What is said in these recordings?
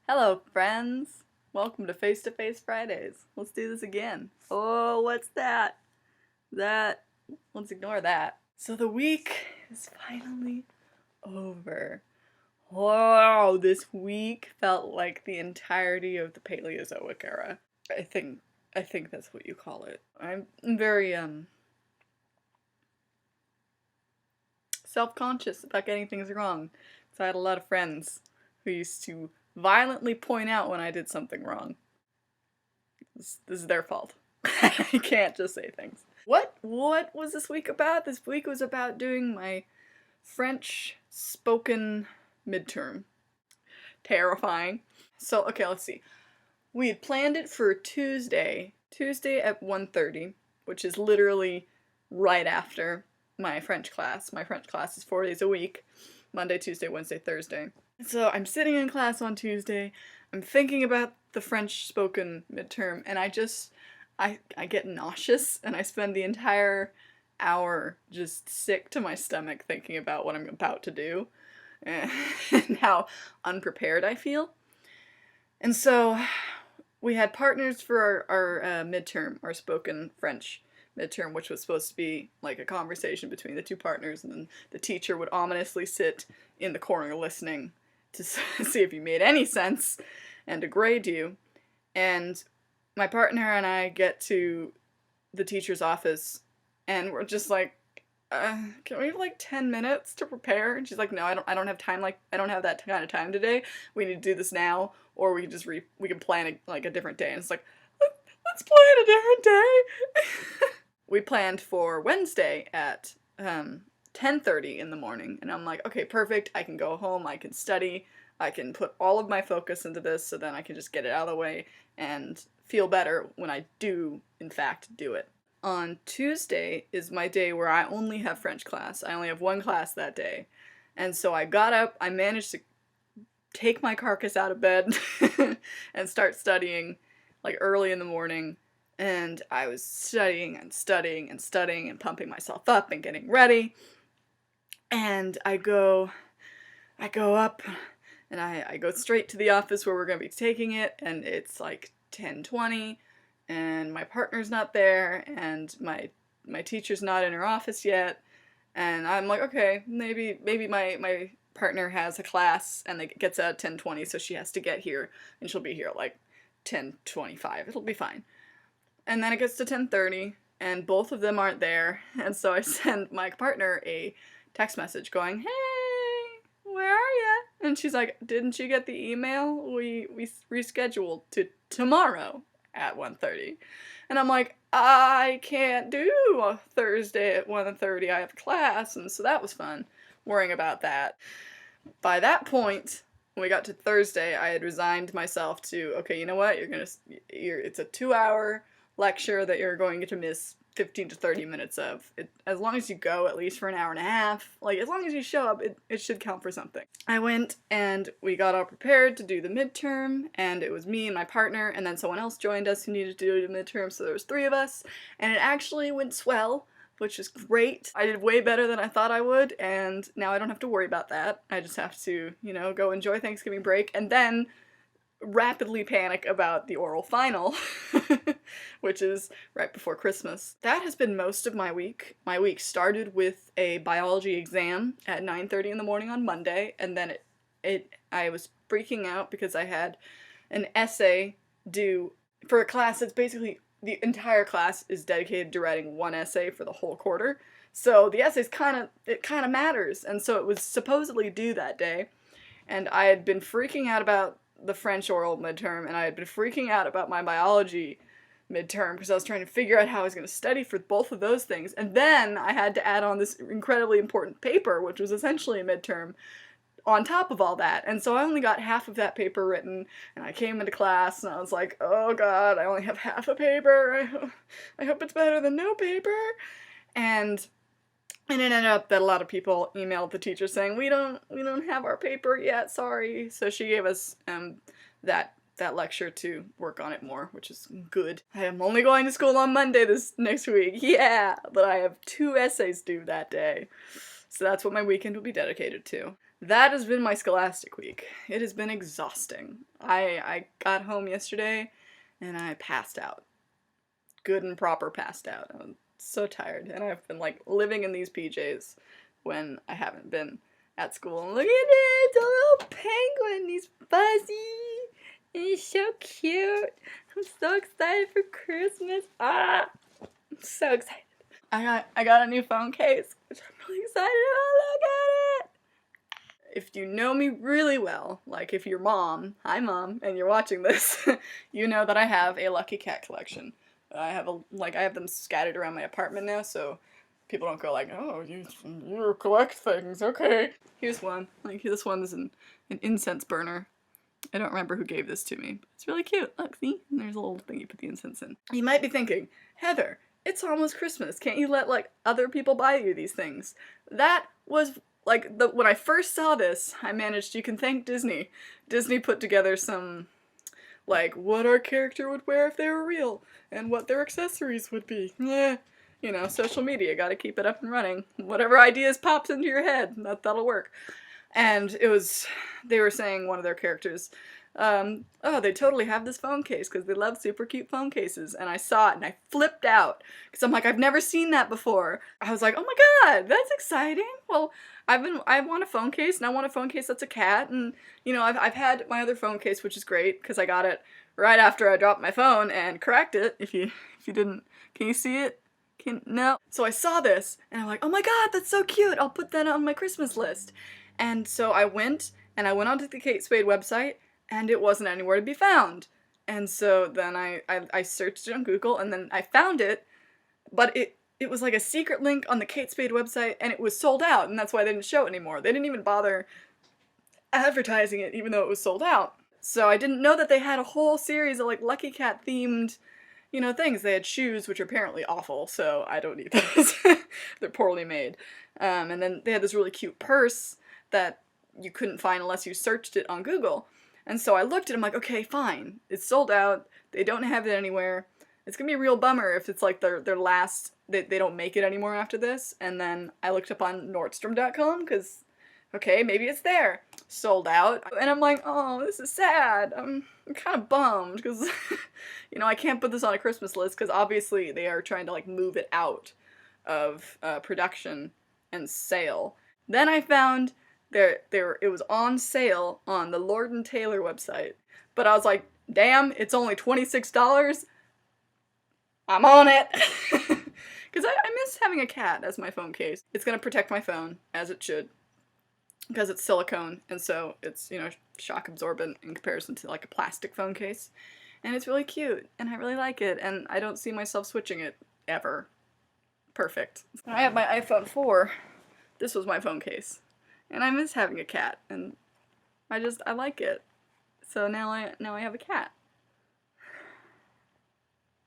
Hello, friends. Welcome to Face to Face Fridays. Let's do this again. Oh, what's that? Let's ignore that. So the week is finally over. Wow, this week felt like the entirety of the Paleozoic era. I think that's what you call it. I'm very self-conscious about getting things wrong. So I had a lot of friends who used to violently point out when I did something wrong. This is their fault. I can't just say things. What was this week about? This week was about doing my French spoken midterm. Terrifying. So, okay, let's see. We had planned it for Tuesday at 1:30, which is literally right after my French class. My French class is 4 days a week. Monday, Tuesday, Wednesday, Thursday. So I'm sitting in class on Tuesday, I'm thinking about the French spoken midterm, and I get nauseous, and I spend the entire hour just sick to my stomach thinking about what I'm about to do, and how unprepared I feel. And so we had partners for our midterm, our spoken French midterm, which was supposed to be like a conversation between the two partners, and then the teacher would ominously sit in the corner listening to see if you made any sense and to grade you. And my partner and I get to the teacher's office, and we're just like, can we have like 10 minutes to prepare? And she's like, no, I don't have time. Like, I don't have that kind of time today. We need to do this now, or we can just we can plan a different day. And it's like, let's plan a different day. We planned for Wednesday at 10:30 in the morning, and I'm like, okay, perfect. I can go home. I can study. I can put all of my focus into this, so then I can just get it out of the way and feel better when I do, in fact, do it. On Tuesday is my day where I only have French class. I only have one class that day. And so I got up, I managed to take my carcass out of bed and start studying like early in the morning. And I was studying and studying and studying and pumping myself up and getting ready. And I go up and I go straight to the office where we're going to be taking it, and it's like 10:20, and my partner's not there, and my teacher's not in her office yet, and I'm like, okay, maybe my partner has a class and it gets out at 10:20, so she has to get here, and she'll be here at like 10:25. It'll be fine. And then it gets to 10:30, and both of them aren't there, and so I send my partner a text message going, hey, where are ya? And she's like, didn't you get the email? We rescheduled to tomorrow at 1:30. And I'm like, I can't do a Thursday at 1:30. I have class. And so that was fun, worrying about that. By that point, when we got to Thursday, I had resigned myself to, okay, you know what? It's a 2-hour lecture that you're going to miss 15 to 30 minutes of. As long as you go at least for an hour and a half, like as long as you show up, it should count for something. I went and we got all prepared to do the midterm, and it was me and my partner, and then someone else joined us who needed to do the midterm, so there was 3 of us, and it actually went swell, which is great. I did way better than I thought I would, and now I don't have to worry about that. I just have to, go enjoy Thanksgiving break, and then rapidly panic about the oral final, which is right before Christmas. That has been most of my week. My week started with a biology exam at 9:30 in the morning on Monday, and then I was freaking out because I had an essay due for a class that's basically, the entire class is dedicated to writing one essay for the whole quarter. So the essays kind of matters, and so it was supposedly due that day, and I had been freaking out about the French oral midterm, and I had been freaking out about my biology midterm because I was trying to figure out how I was going to study for both of those things, and then I had to add on this incredibly important paper, which was essentially a midterm, on top of all that. And so I only got half of that paper written, and I came into class and I was like, oh god, I only have half a paper. I hope it's better than no paper. And it ended up that a lot of people emailed the teacher saying, we don't have our paper yet, sorry. So she gave us that lecture to work on it more, which is good. I am only going to school on Monday this next week, yeah, but I have 2 essays due that day. So that's what my weekend will be dedicated to. that has been my Scholastic week. It has been exhausting. I got home yesterday and I passed out. Good and proper passed out. I'm so tired, and I've been like living in these PJs when I haven't been at school. And look at it, it's a little penguin. He's fuzzy, and he's so cute. I'm so excited for Christmas. I'm so excited. I got a new phone case, which I'm really excited about. Look at it. If you know me really well, like if you're mom, hi mom, and you're watching this, you know that I have a Lucky Cat collection. I have them scattered around my apartment now, so people don't go like, oh, you collect things, okay. Here's one. Like this one is an incense burner. I don't remember who gave this to me. It's really cute. Look, see? And there's a little thing you put the incense in. You might be thinking, Heather, it's almost Christmas. Can't you let like other people buy you these things? That was like when I first saw this, I managed, you can thank Disney. Disney put together some like what our character would wear if they were real and what their accessories would be. Yeah. You know, social media, gotta keep it up and running. Whatever ideas pops into your head, that'll work. And they were saying one of their characters, oh, they totally have this phone case because they love super cute phone cases. And I saw it and I flipped out because I'm like, I've never seen that before. I was like, oh my god, that's exciting. Well, I want a phone case, and I want a phone case that's a cat. And you know, I've had my other phone case, which is great because I got it right after I dropped my phone and cracked it. If you didn't, can you see it? No. So I saw this and I'm like, oh my god, that's so cute. I'll put that on my Christmas list. And so I went onto the Kate Spade website, and it wasn't anywhere to be found. And so then I searched it on Google, and then I found it, but it was like a secret link on the Kate Spade website, and it was sold out, and that's why they didn't show it anymore. They didn't even bother advertising it, even though it was sold out. So I didn't know that they had a whole series of like Lucky Cat themed, you know, things. They had shoes, which are apparently awful, so I don't need those. They're poorly made. And then they had this really cute purse that you couldn't find unless you searched it on Google. And so I looked at it, I'm like, okay, fine. It's sold out. They don't have it anywhere. It's gonna be a real bummer if it's like their last, they don't make it anymore after this. And then I looked up on Nordstrom.com because, okay, maybe it's there. Sold out. And I'm like, oh, this is sad. I'm kind of bummed because, you know, I can't put this on a Christmas list because obviously they are trying to like move it out of production and sale. Then I found it was on sale on the Lord & Taylor website. But I was like, damn, it's only $26. I'm on it. Because I miss having a cat as my phone case. It's going to protect my phone, as it should. Because it's silicone, and so it's, you know, shock absorbent in comparison to like a plastic phone case. And it's really cute, and I really like it, and I don't see myself switching it ever. Perfect. When I have my iPhone 4, this was my phone case. And I miss having a cat, and I like it. So now I have a cat.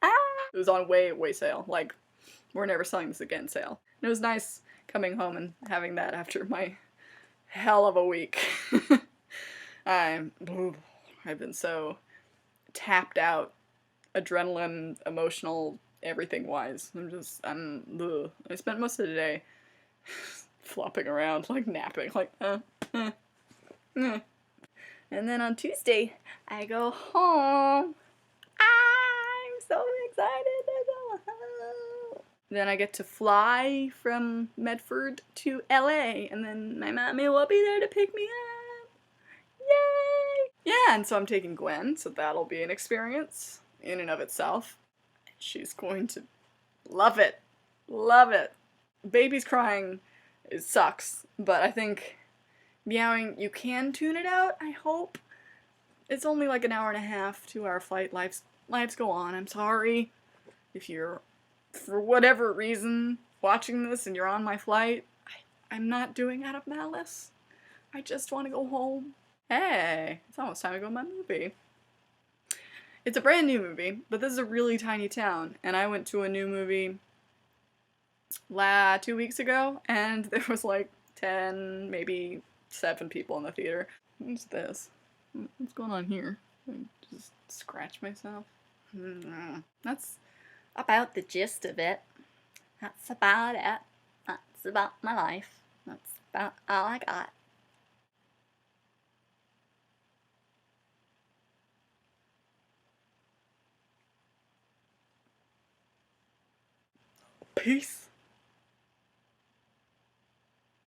Ah! It was on way sale. Like, we're never selling this again sale. And it was nice coming home and having that after my hell of a week. I've been so tapped out, adrenaline, emotional, everything wise. I spent most of the day flopping around, like napping, like, And then on Tuesday, I go home. I'm so excited to go home. Then I get to fly from Medford to LA, and then my mommy will be there to pick me up. Yay! Yeah, and so I'm taking Gwen, so that'll be an experience in and of itself. She's going to love it. Love it. Baby's crying. It sucks, but I think meowing, you can tune it out, I hope. It's only like an hour and a half, 2-hour flight. Lives go on. I'm sorry if you're, for whatever reason, watching this and you're on my flight. I'm not doing out of malice. I just want to go home. Hey, it's almost time to go to my movie. It's a brand new movie, but this is a really tiny town, and I went to a new movie 2 weeks ago, and there was like 10, maybe 7 people in the theater. What's this? What's going on here? Just scratch myself. That's about the gist of it. That's about it. That's about my life. That's about all I got. Peace.